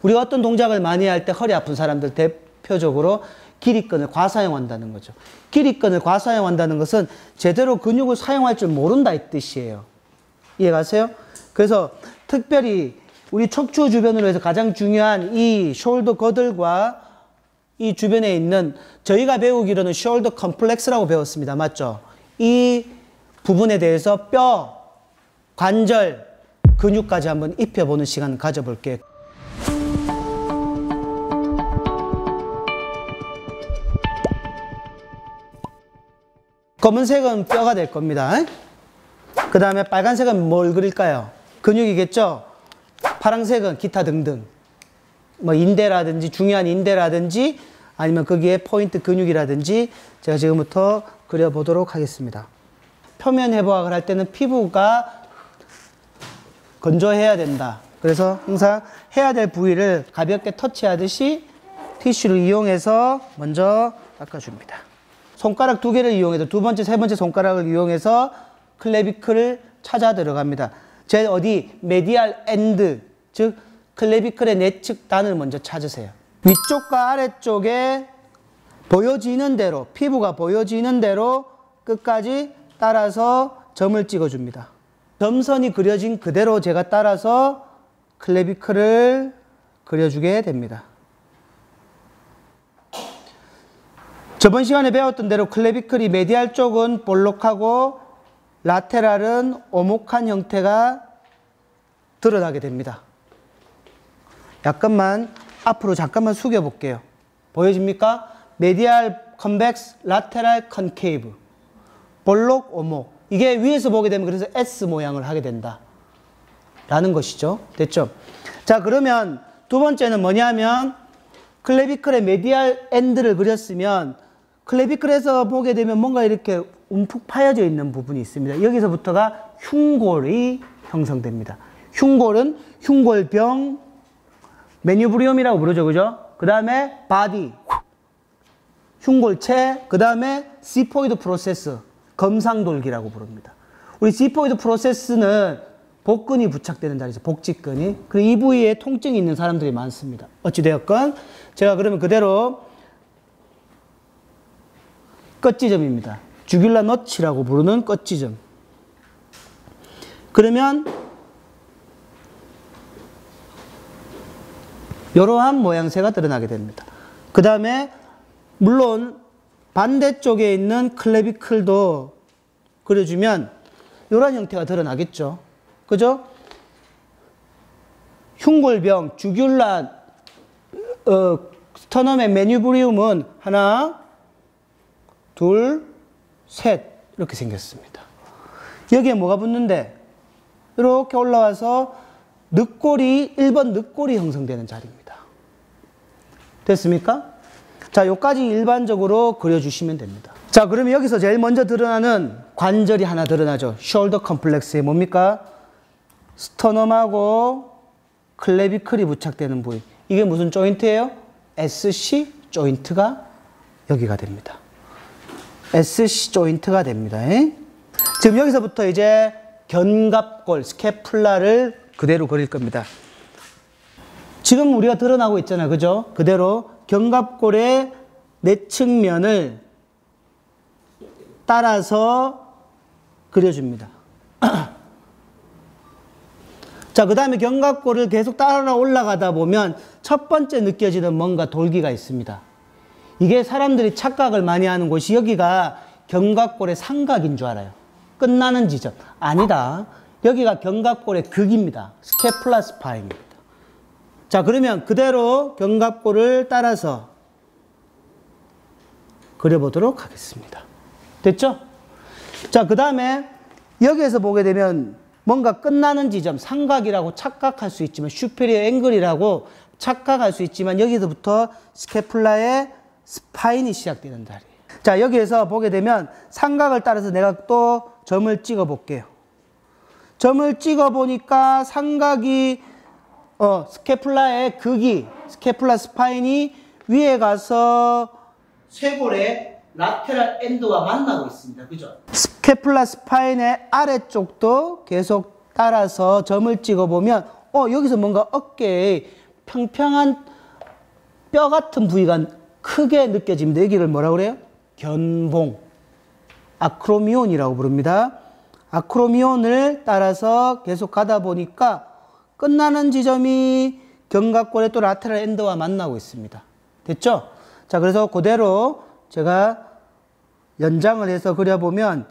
우리가 어떤 동작을 많이 할 때 허리 아픈 사람들 대표적으로 길이끈을 과사용한다는 거죠. 길이끈을 과사용한다는 것은 제대로 근육을 사용할 줄 모른다 이 뜻이에요. 이해가세요? 그래서 특별히 우리 척추 주변으로 해서 가장 중요한 이 숄더 거들과 이 주변에 있는 저희가 배우기로는 숄더 컴플렉스라고 배웠습니다. 맞죠? 이 부분에 대해서 뼈, 관절, 근육까지 한번 입혀보는 시간 가져볼게요. 검은색은 뼈가 될 겁니다. 그 다음에 빨간색은 뭘 그릴까요? 근육이겠죠? 파란색은 기타 등등. 뭐 인대라든지 중요한 인대라든지 아니면 거기에 포인트 근육이라든지 제가 지금부터 그려보도록 하겠습니다. 표면 해부학을 할 때는 피부가 건조해야 된다. 그래서 항상 해야 될 부위를 가볍게 터치하듯이 티슈를 이용해서 먼저 닦아줍니다. 손가락 2개를 이용해서 두 번째, 세 번째 손가락을 이용해서 클레비클을 찾아 들어갑니다. 제일 어디? 메디알 엔드, 즉 클레비클의 내측 단을 먼저 찾으세요. 위쪽과 아래쪽에 보여지는 대로, 피부가 보여지는 대로 끝까지 따라서 점을 찍어줍니다. 점선이 그려진 그대로 제가 따라서 클레비클을 그려주게 됩니다. 저번 시간에 배웠던 대로 클레비클이 메디알 쪽은 볼록하고 라테랄은 오목한 형태가 드러나게 됩니다. 약간만 앞으로 잠깐만 숙여 볼게요. 보여집니까? 메디알 컨벡스, 라테랄 컨케이브. 볼록, 오목. 이게 위에서 보게 되면 그래서 S 모양을 하게 된다. 라는 것이죠. 됐죠? 자, 그러면 두 번째는 뭐냐면 클레비클의 메디알 엔드를 그렸으면 클레비클에서 보게 되면 뭔가 이렇게 움푹 파여져 있는 부분이 있습니다. 여기서부터가 흉골이 형성됩니다. 흉골은 흉골병, 메뉴브리움이라고 부르죠. 그죠? 그 다음에 바디, 흉골체, 그 다음에 시포이드 프로세스, 검상돌기라고 부릅니다. 우리 시포이드 프로세스는 복근이 부착되는 자리죠. 복직근이. 그리고 이 부위에 통증이 있는 사람들이 많습니다. 어찌되었건 제가 그러면 그대로 끝지점입니다. 주귤라 너치라고 부르는 끝지점. 그러면 이러한 모양새가 드러나게 됩니다. 그 다음에 물론 반대쪽에 있는 클레비클도 그려주면 이런 형태가 드러나겠죠. 그죠? 흉골병, 주귤라, 스터넘의 메뉴브리움은 하나, 둘, 셋 이렇게 생겼습니다. 여기에 뭐가 붙는데 이렇게 올라와서 늑골이 1번 늑골이 형성되는 자리입니다. 됐습니까? 자, 요까지 일반적으로 그려주시면 됩니다. 자, 그러면 여기서 제일 먼저 드러나는 관절이 하나 드러나죠. 숄더 컴플렉스에 뭡니까? 스터넘하고 클레비클이 부착되는 부위. 이게 무슨 조인트예요? SC 조인트가 여기가 됩니다. SC 조인트가 됩니다. 지금 여기서부터 이제 견갑골, 스캐플라를 그대로 그릴 겁니다. 지금 우리가 드러나고 있잖아요. 그죠? 그대로 견갑골의 내측면을 따라서 그려줍니다. 자, 그 다음에 견갑골을 계속 따라 올라가다 보면 첫 번째 느껴지는 뭔가 돌기가 있습니다. 이게 사람들이 착각을 많이 하는 곳이 여기가 견갑골의 삼각인 줄 알아요. 끝나는 지점. 아니다. 여기가 견갑골의 극입니다. 스캐플라 스파인입니다. 자, 그러면 그대로 견갑골을 따라서 그려보도록 하겠습니다. 됐죠? 자, 그 다음에 여기에서 보게 되면 뭔가 끝나는 지점, 삼각이라고 착각할 수 있지만, 슈페리어 앵글이라고 착각할 수 있지만, 여기서부터 스캐플라의 스파인이 시작되는 자리. 자, 여기에서 보게 되면 삼각을 따라서 내가 또 점을 찍어 볼게요. 점을 찍어 보니까 삼각이, 스캐플라의 극이, 스캐플라 스파인이 위에 가서 쇄골의 라테랄 엔드와 만나고 있습니다. 그죠? 스캐플라 스파인의 아래쪽도 계속 따라서 점을 찍어보면 여기서 뭔가 어깨에 평평한 뼈 같은 부위가 크게 느껴집니다. 여기를 뭐라고 그래요? 견봉. 아크로미온이라고 부릅니다. 아크로미온을 따라서 계속 가다 보니까 끝나는 지점이 견갑골의 또 라테랄 엔드와 만나고 있습니다. 됐죠? 자, 그래서 그대로 제가 연장을 해서 그려보면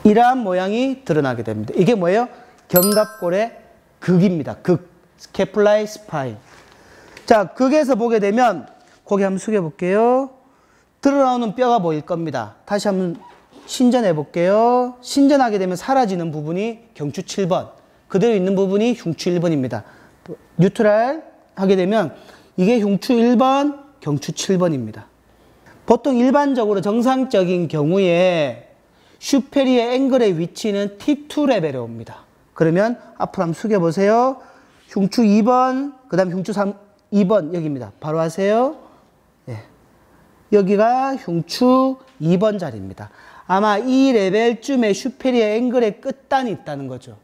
이러한 모양이 드러나게 됩니다. 이게 뭐예요? 견갑골의 극입니다. 극. 스캐플라이 스파인. 자, 극에서 보게 되면 고개 한번 숙여볼게요. 드러나오는 뼈가 보일 겁니다. 다시 한번 신전해 볼게요. 신전하게 되면 사라지는 부분이 경추 7번. 그대로 있는 부분이 흉추 1번입니다. 뉴트럴 하게 되면 이게 흉추 1번, 경추 7번입니다. 보통 일반적으로 정상적인 경우에 슈페리어 앵글의 위치는 T2 레벨에 옵니다. 그러면 앞으로 한번 숙여보세요. 흉추 2번, 그 다음 흉추 2번 여기입니다. 바로 하세요. 예. 여기가 흉추 2번 자리입니다. 아마 이 레벨쯤에 슈페리어 앵글의 끝단이 있다는 거죠.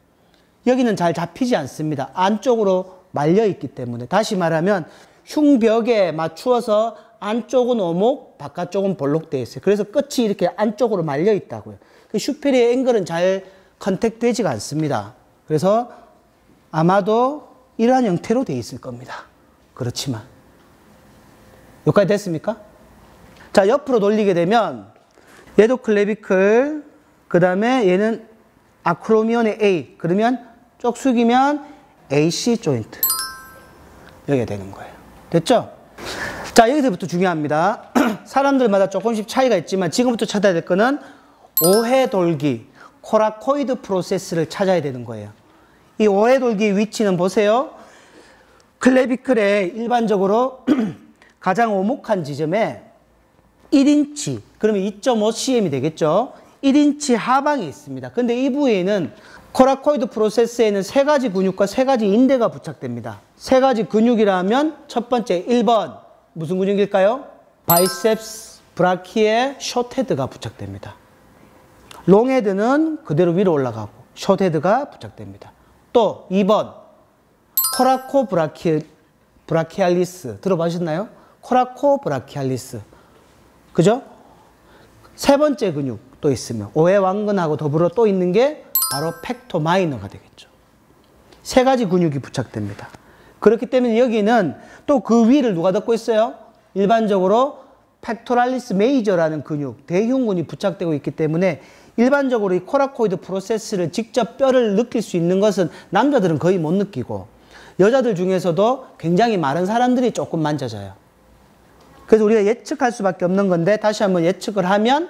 여기는 잘 잡히지 않습니다. 안쪽으로 말려 있기 때문에. 다시 말하면 흉벽에 맞추어서 안쪽은 오목, 바깥쪽은 볼록되어 있어요. 그래서 끝이 이렇게 안쪽으로 말려 있다고요. 그 슈페리어 앵글은 잘 컨택되지가 않습니다. 그래서 아마도 이러한 형태로 되어 있을 겁니다. 그렇지만 여기까지 됐습니까? 자, 옆으로 돌리게 되면 얘도 클레비클, 그 다음에 얘는 아크로미온의 A. 그러면 쭉 숙이면 AC 조인트. 여기가 되는 거예요. 됐죠? 자, 여기서부터 중요합니다. 사람들마다 조금씩 차이가 있지만 지금부터 찾아야 될 거는 오해 돌기, 코라코이드 프로세스를 찾아야 되는 거예요. 이 오해 돌기 위치는 보세요. 클레비클의 일반적으로 가장 오목한 지점에 1인치, 그러면 2.5cm이 되겠죠. 1인치 하방이 있습니다. 근데 이 부위에는 코라코이드 프로세스에는 세 가지 근육과 세 가지 인대가 부착됩니다. 세 가지 근육이라면 첫 번째 1번 무슨 근육일까요? 바이셉스 브라키에 숏헤드가 부착됩니다. 롱헤드는 그대로 위로 올라가고 숏헤드가 부착됩니다. 또 2번 코라코 브라키알리스 들어보셨나요? 코라코 브라키알리스. 그죠? 세 번째 근육 또 있으면 오해왕근하고 더불어 또 있는 게 바로 펙토 마이너가 되겠죠. 세 가지 근육이 부착됩니다. 그렇기 때문에 여기는 또 그 위를 누가 덮고 있어요? 일반적으로 펙토랄리스 메이저라는 근육, 대흉근이 부착되고 있기 때문에 일반적으로 이 코라코이드 프로세스를 직접 뼈를 느낄 수 있는 것은 남자들은 거의 못 느끼고 여자들 중에서도 굉장히 많은 사람들이 조금 만져져요. 그래서 우리가 예측할 수밖에 없는 건데 다시 한번 예측을 하면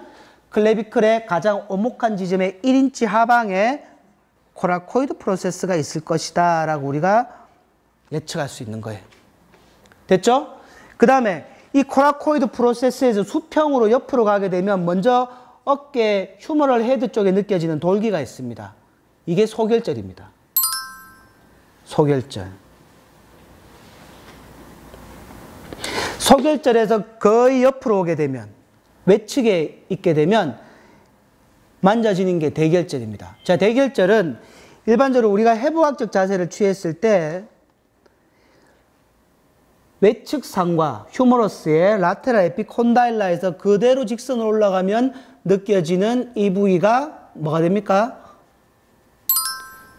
클레비클의 가장 오목한 지점에 1인치 하방에 코라코이드 프로세스가 있을 것이다 라고 우리가 예측할 수 있는 거예요. 됐죠? 그 다음에 이 코라코이드 프로세스에서 수평으로 옆으로 가게 되면 먼저 어깨 휴머럴 헤드 쪽에 느껴지는 돌기가 있습니다. 이게 소결절입니다. 소결절. 소결절에서 거의 옆으로 오게 되면 외측에 있게 되면 만져지는 게 대결절입니다. 자, 대결절은 일반적으로 우리가 해부학적 자세를 취했을 때 외측상과 휴머러스의 라테랄 에피콘다일라에서 그대로 직선으로 올라가면 느껴지는 이 부위가 뭐가 됩니까?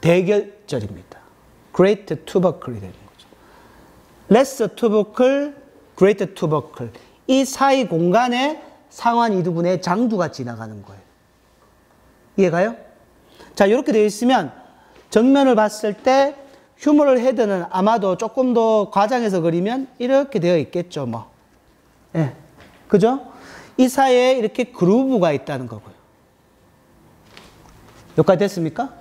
대결절입니다. Great tubercle이 되는 거죠. Less tubercle, Great tubercle. 이 사이 공간에 상완 이두근의 장두가 지나가는 거예요. 이해가요? 자, 이렇게 되어 있으면 정면을 봤을 때 휴머럴 헤드는 아마도 조금 더 과장해서 그리면 이렇게 되어 있겠죠, 뭐. 예. 그죠? 이 사이에 이렇게 그루브가 있다는 거고요. 여기까지 됐습니까?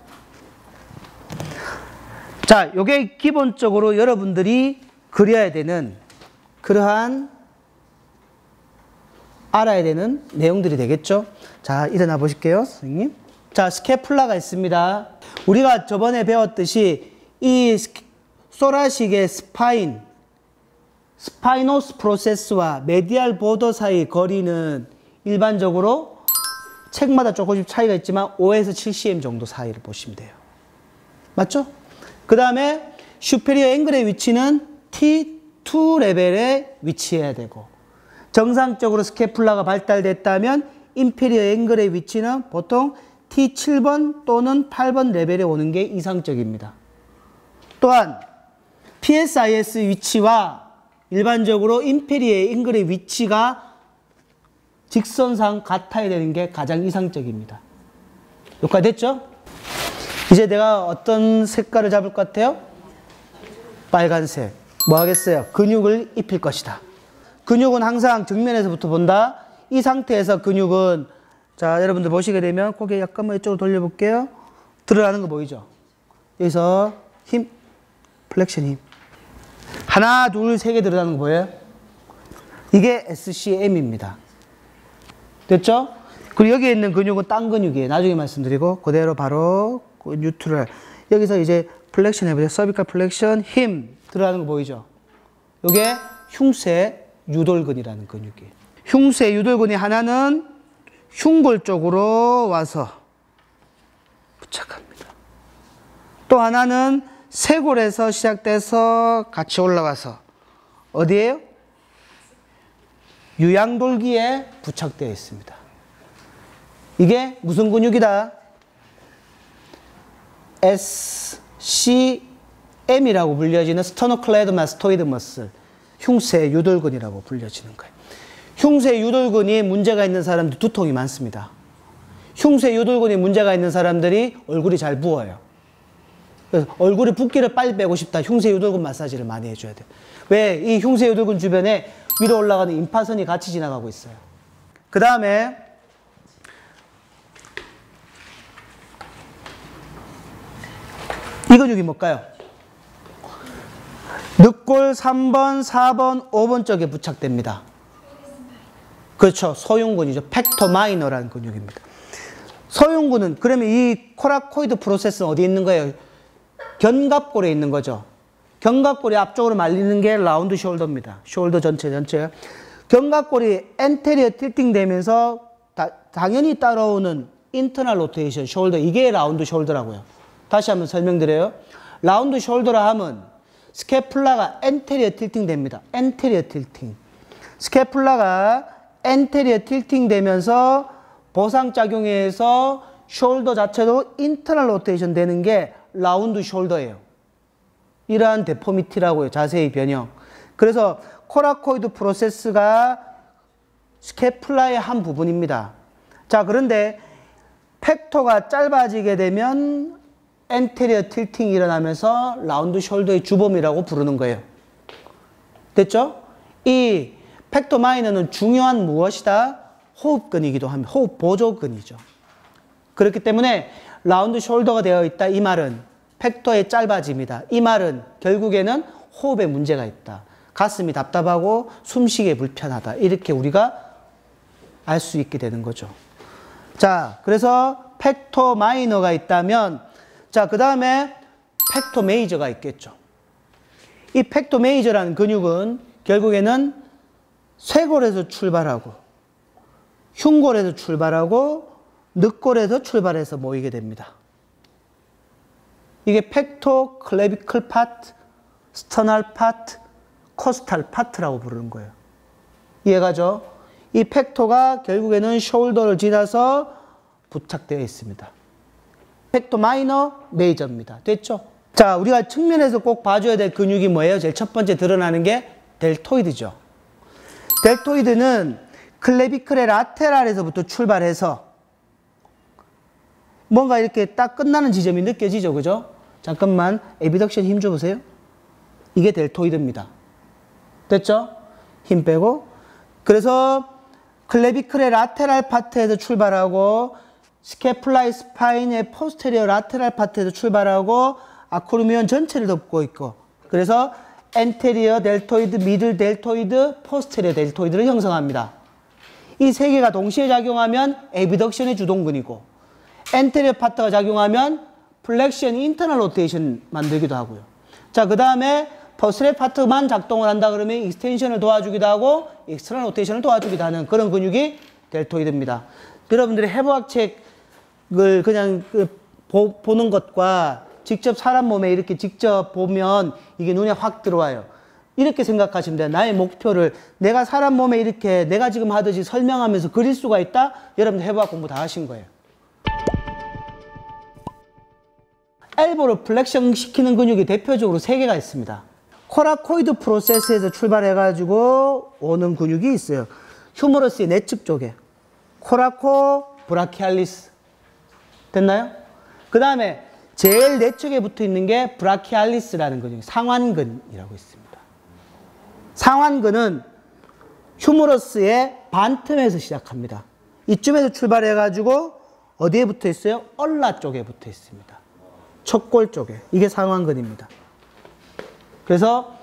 자, 요게 기본적으로 여러분들이 그려야 되는 그러한 알아야 되는 내용들이 되겠죠? 자, 일어나 보실게요, 선생님. 자, 스캐플라가 있습니다. 우리가 저번에 배웠듯이 이 소라식의 스파이노스 프로세스와 메디알 보더 사이 거리는 일반적으로 책마다 조금씩 차이가 있지만 5에서 7cm 정도 사이를 보시면 돼요. 맞죠? 그 다음에 슈페리어 앵글의 위치는 T2 레벨에 위치해야 되고, 정상적으로 스캐플라가 발달됐다면 인페리어 앵글의 위치는 보통 T7번 또는 8번 레벨에 오는 게 이상적입니다. 또한 PSIS 위치와 일반적으로 인페리어 앵글의 위치가 직선상 같아야 되는 게 가장 이상적입니다. 여기까지 됐죠? 이제 내가 어떤 색깔을 잡을 것 같아요? 빨간색. 뭐 하겠어요? 근육을 입힐 것이다. 근육은 항상 정면에서부터 본다. 이 상태에서 근육은, 자, 여러분들 보시게 되면 고개 약간만 이쪽으로 돌려볼게요. 드러나는 거 보이죠? 여기서 힘, 플렉션 힘. 하나, 둘, 세 개 드러나는 거 보여요? 이게 SCM입니다. 됐죠? 그리고 여기에 있는 근육은 딴 근육이에요. 나중에 말씀드리고, 그대로 바로 뉴트럴. 여기서 이제 플렉션 해보세요. 서비컬 플렉션, 힘 들어가는 거 보이죠? 이게 흉쇄 유돌근이라는 근육이에요. 흉쇄 유돌근이 하나는 흉골 쪽으로 와서 부착합니다. 또 하나는 쇄골에서 시작돼서 같이 올라와서 어디에요? 유양돌기에 부착되어 있습니다. 이게 무슨 근육이다? SCM이라고 불려지는 스터노클레드마스토이드 머슬, 흉쇄 유돌근이라고 불려지는 거예요. 흉쇄 유돌근이 문제가 있는 사람들 두통이 많습니다. 흉쇄 유돌근이 문제가 있는 사람들이 얼굴이 잘 부어요. 그래서 얼굴에 붓기를 빨리 빼고 싶다. 흉쇄 유돌근 마사지를 많이 해줘야 돼요. 왜? 이 흉쇄 유돌근 주변에 위로 올라가는 임파선이 같이 지나가고 있어요. 그 다음에 이 근육이 뭘까요? 늑골 3번, 4번, 5번 쪽에 부착됩니다. 그렇죠. 소흉근이죠. 팩터 마이너라는 근육입니다. 소흉근은, 그러면 이 코라코이드 프로세스는 어디에 있는 거예요? 견갑골에 있는 거죠. 견갑골이 앞쪽으로 말리는 게 라운드 숄더입니다. 숄더 전체. 견갑골이 엔테리어 틸팅 되면서 당연히 따라오는 인터널 로테이션 숄더, 이게 라운드 숄더라고요. 다시 한번 설명드려요. 라운드 숄더라 하면 스캐플라가 엔테리어 틸팅 됩니다. 엔테리어 틸팅. 스캐플라가 엔테리어 틸팅 되면서 보상작용에 의해서 숄더 자체도 인터널 로테이션 되는 게 라운드 숄더예요. 이러한 데포미티라고요. 자세히 변형. 그래서 코라코이드 프로세스가 스캐플라의 한 부분입니다. 자, 그런데 팩토가 짧아지게 되면 엔테리어 틸팅이 일어나면서 라운드 숄더의 주범이라고 부르는 거예요. 됐죠? 이 팩토 마이너는 중요한 무엇이다? 호흡근이기도 합니다. 호흡 보조근이죠. 그렇기 때문에 라운드 숄더가 되어 있다. 이 말은 팩토의 짧아짐이다. 이 말은 결국에는 호흡에 문제가 있다. 가슴이 답답하고 숨쉬기에 불편하다. 이렇게 우리가 알 수 있게 되는 거죠. 자, 그래서 팩토 마이너가 있다면, 자, 그 다음에 팩토 메이저가 있겠죠. 이 팩토 메이저라는 근육은 결국에는 쇄골에서 출발하고 흉골에서 출발하고 늑골에서 출발해서 모이게 됩니다. 이게 팩토 클레비클 파트, 스터널 파트, 코스탈 파트라고 부르는 거예요. 이해가죠? 이 팩토가 결국에는 숄더를 지나서 부착되어 있습니다. 팩토 마이너, 메이저입니다. 됐죠? 자, 우리가 측면에서 꼭 봐줘야 될 근육이 뭐예요? 제일 첫 번째 드러나는 게 델토이드죠. 델토이드는 클레비클의 라테랄에서부터 출발해서 뭔가 이렇게 딱 끝나는 지점이 느껴지죠. 그죠? 잠깐만, 에비덕션 힘 줘보세요. 이게 델토이드입니다. 됐죠? 힘 빼고. 그래서 클레비클의 라테랄 파트에서 출발하고 스캐플라이 스파인의 포스테리어 라테랄 파트에서 출발하고 아크루미온 전체를 덮고 있고, 그래서 엔테리어 델토이드, 미들 델토이드, 포스테리어 델토이드를 형성합니다. 이 세 개가 동시에 작용하면 에비덕션의 주동근이고, 엔테리어 파트가 작용하면 플렉션, 인터널 로테이션 만들기도 하고요. 자, 그 다음에 퍼스레 파트만 작동을 한다 그러면 익스텐션을 도와주기도 하고 익스터널 로테이션을 도와주기도 하는 그런 근육이 델토이드입니다. 여러분들이 해부학 책을 그냥 보는 것과 직접 사람 몸에 이렇게 직접 보면 이게 눈에 확 들어와요. 이렇게 생각하시면 돼요. 나의 목표를 내가 사람 몸에 이렇게 내가 지금 하듯이 설명하면서 그릴 수가 있다? 여러분들 해부학 공부 다 하신 거예요. 엘보를 플렉션 시키는 근육이 대표적으로 3개가 있습니다. 코라코이드 프로세스에서 출발해가지고 오는 근육이 있어요. 휴머러스의 내측 쪽에. 코라코 브라키알리스. 됐나요? 그 다음에 제일 내측에 붙어 있는 게 브라키알리스라는 근육이 상완근이라고 있습니다. 상완근은 휴머러스의 반틈에서 시작합니다. 이쯤에서 출발해가지고 어디에 붙어 있어요? 얼라 쪽에 붙어 있습니다. 척골 쪽에. 이게 상완근입니다. 그래서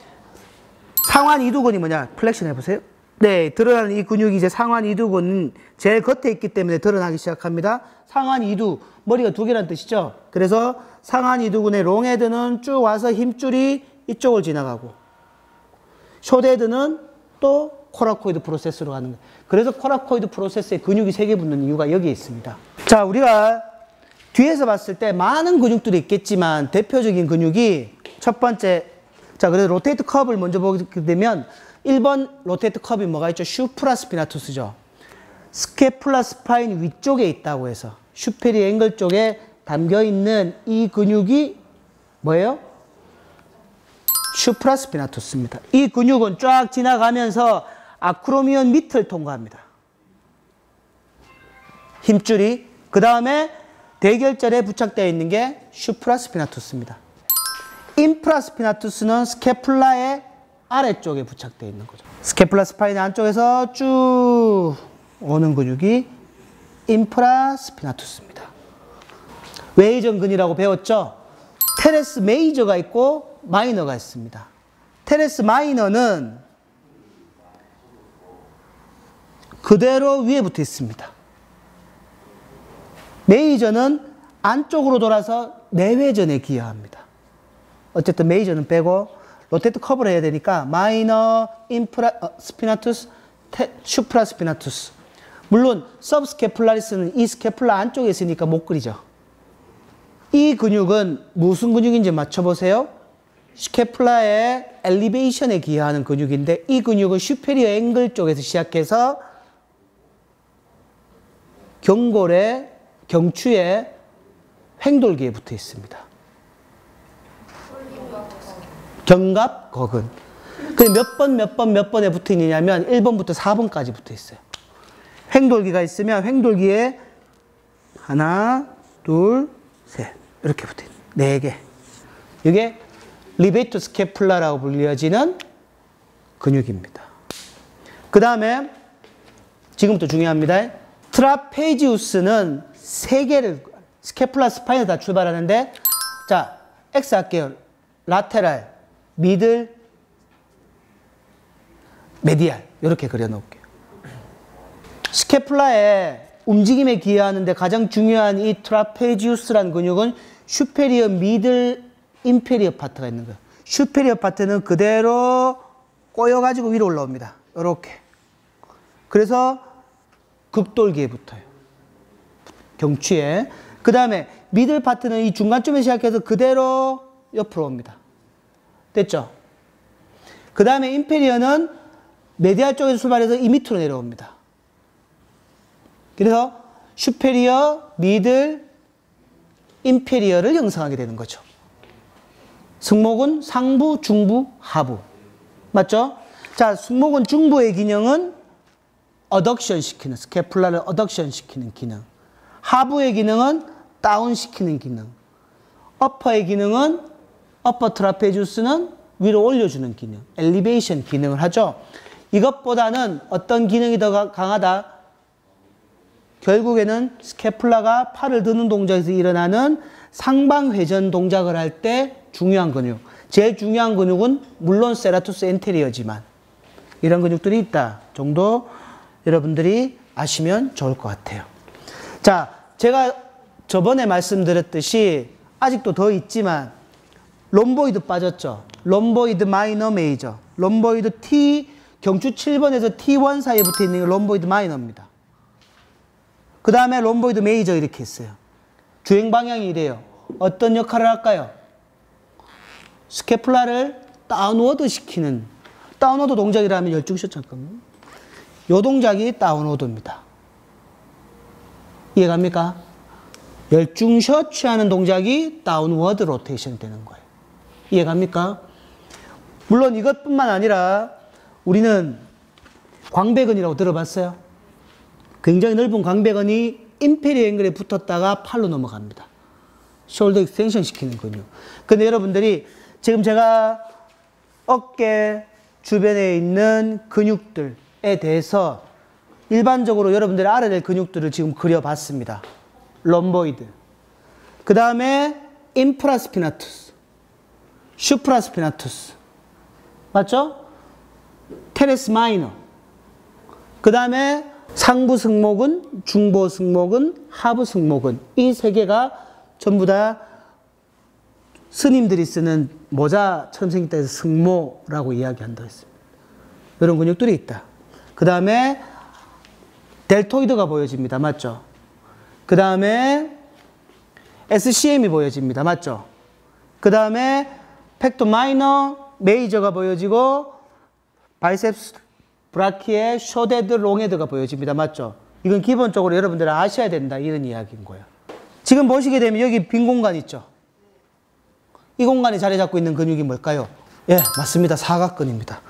상완 이두근이 뭐냐? 플렉션 해보세요. 네, 드러나는 이 근육이 이제 상완 이두근은 제일 겉에 있기 때문에 드러나기 시작합니다. 상완 이두, 머리가 2개라는 뜻이죠. 그래서 상완 이두근의 롱헤드는 쭉 와서 힘줄이 이쪽을 지나가고 숏헤드는 또 코라코이드 프로세스로 가는 거예요. 그래서 코라코이드 프로세스에 근육이 3개 붙는 이유가 여기에 있습니다. 자, 우리가 뒤에서 봤을 때 많은 근육들이 있겠지만 대표적인 근육이 첫 번째, 자, 그래서 로테이트 컵을 먼저 보게 되면 1번 로테이트 컵이 뭐가 있죠? 슈프라스피나투스죠. 스케플라 스파인 위쪽에 있다고 해서 슈페리어 앵글 쪽에 담겨있는 이 근육이 뭐예요? 슈프라스피나투스입니다. 이 근육은 쫙 지나가면서 아크로미온 밑을 통과합니다. 힘줄이. 그 다음에 대결절에 부착되어 있는 게 슈프라스피나투스입니다. 인프라스피나투스는 스케플라의 아래쪽에 부착되어 있는 거죠. 스케플라 스파인 안쪽에서 쭉 오는 근육이 인프라스피나투스입니다. 외이전근이라고 배웠죠? 테레스 메이저가 있고 마이너가 있습니다. 테레스 마이너는 그대로 위에 붙어 있습니다. 메이저는 안쪽으로 돌아서 내외전에 기여합니다. 어쨌든 메이저는 빼고 로테이트 컵을 해야 되니까 마이너, 스피나투스, 슈프라스피나투스. 물론 서브스케플라리스는 이 스케플라 안쪽에 있으니까 못 그리죠. 이 근육은 무슨 근육인지 맞춰보세요. 스케플라의 엘리베이션에 기여하는 근육인데 이 근육은 슈페리어 앵글 쪽에서 시작해서 경골의 경추의 횡돌기에 붙어 있습니다. 견갑거근. 몇 번에 붙어 있느냐면 1번부터 4번까지 붙어 있어요. 횡돌기가 있으면 횡돌기에 하나, 둘, 셋 이렇게 붙어 있어요. 4개. 이게 리베이토 스케플라라고 불려지는 근육입니다. 그 다음에 지금부터 중요합니다. 트라페지우스는 3개를 스케플라 스파인에 다 출발하는데 자, X 할게요. 라테랄, 미들, 메디알 이렇게 그려놓을게요. 스케플라의 움직임에 기여하는데 가장 중요한 이 트라페지우스라는 근육은 슈페리어, 미들, 인페리어 파트가 있는 거예요. 슈페리어 파트는 그대로 꼬여가지고 위로 올라옵니다. 이렇게. 그래서 극돌기에 붙어요. 경추에. 그 다음에 미들 파트는 이 중간쯤에 시작해서 그대로 옆으로 옵니다. 됐죠? 그 다음에 인페리어는 메디알 쪽에서 출발해서 이 밑으로 내려옵니다. 그래서 슈페리어, 미들, 인페리어를 형성하게 되는 거죠. 승모근 상부, 중부, 하부. 맞죠? 자, 승모근 중부의 기능은 어덕션 시키는, 스케플라를 어덕션 시키는 기능. 하부의 기능은 다운 시키는 기능. 어퍼의 기능은 어퍼 트라페지우스는 위로 올려주는 기능. 엘리베이션 기능을 하죠. 이것보다는 어떤 기능이 더 강하다? 결국에는 스케플라가 팔을 드는 동작에서 일어나는 상방회전 동작을 할 때 중요한 근육. 제일 중요한 근육은 물론 세라투스 엔테리어지만 이런 근육들이 있다 정도 여러분들이 아시면 좋을 것 같아요. 자, 제가 저번에 말씀드렸듯이 아직도 더 있지만 롬보이드 빠졌죠. 롬보이드 마이너 메이저. 롬보이드 T, 경추 7번에서 T1 사이에 붙어 있는 게 롬보이드 마이너입니다. 그 다음에 롬보이드 메이저 이렇게 있어요. 주행 방향이 이래요. 어떤 역할을 할까요? 스캐플라를 다운워드 시키는, 다운워드 동작이라면 열중셔 잠깐만. 요 동작이 다운워드입니다. 이해갑니까? 열중셔 취하는 동작이 다운워드 로테이션 되는 거예요. 이해갑니까? 물론 이것뿐만 아니라 우리는 광배근이라고 들어봤어요? 굉장히 넓은 광배근이 인페리어 앵글에 붙었다가 팔로 넘어갑니다. 숄더 익스텐션 시키는 근육. 근데 여러분들이 지금 제가 어깨 주변에 있는 근육들에 대해서 일반적으로 여러분들이 알아야 될 근육들을 지금 그려봤습니다. 럼보이드. 그 다음에 인프라스피나투스. 슈프라스피나투스. 맞죠? 테레스 마이너. 그 다음에 상부 승모근, 중보 승모근, 하부 승모근. 이 세 개가 전부 다 스님들이 쓰는 모자처럼 생겼다 해서 승모라고 이야기한다고 했습니다. 이런 근육들이 있다. 그 다음에 델토이드가 보여집니다. 맞죠? 그 다음에 SCM이 보여집니다. 맞죠? 그 다음에 팩토 마이너, 메이저가 보여지고 바이셉스 브라키에 쇼데드, 롱헤드가 보여집니다. 맞죠? 이건 기본적으로 여러분들은 아셔야 된다. 이런 이야기인 거예요. 지금 보시게 되면 여기 빈 공간 있죠? 이 공간에 자리 잡고 있는 근육이 뭘까요? 예, 맞습니다. 사각근입니다.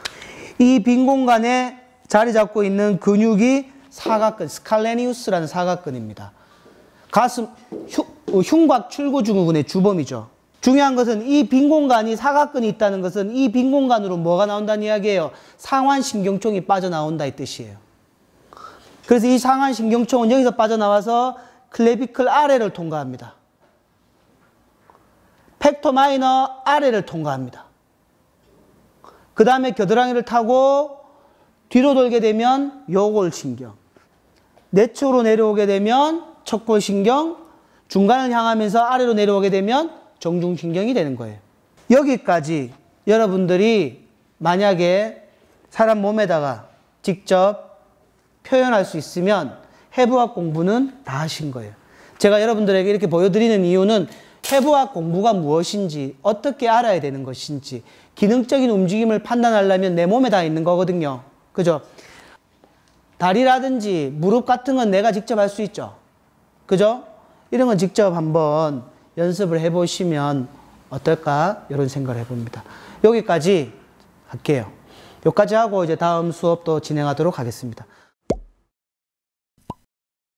이 빈 공간에 자리 잡고 있는 근육이 사각근, 스칼레니우스라는 사각근입니다. 가슴, 흉곽 출구 증후군의 주범이죠. 중요한 것은 이 빈 공간이 사각근이 있다는 것은 이 빈 공간으로 뭐가 나온다는 이야기예요? 상완신경총이 빠져나온다 이 뜻이에요. 그래서 이 상완신경총은 여기서 빠져나와서 클레비클 아래를 통과합니다. 팩토 마이너 아래를 통과합니다. 그 다음에 겨드랑이를 타고 뒤로 돌게 되면 요골신경, 내측으로 내려오게 되면 척골신경, 중간을 향하면서 아래로 내려오게 되면 정중신경이 되는 거예요. 여기까지 여러분들이 만약에 사람 몸에다가 직접 표현할 수 있으면 해부학 공부는 다 하신 거예요. 제가 여러분들에게 이렇게 보여드리는 이유는 해부학 공부가 무엇인지, 어떻게 알아야 되는 것인지, 기능적인 움직임을 판단하려면 내 몸에 다 있는 거거든요. 그죠? 다리라든지 무릎 같은 건 내가 직접 할 수 있죠. 그죠? 이런 건 직접 한번 연습을 해보시면 어떨까? 이런 생각을 해봅니다. 여기까지 할게요. 여기까지 하고 이제 다음 수업도 진행하도록 하겠습니다.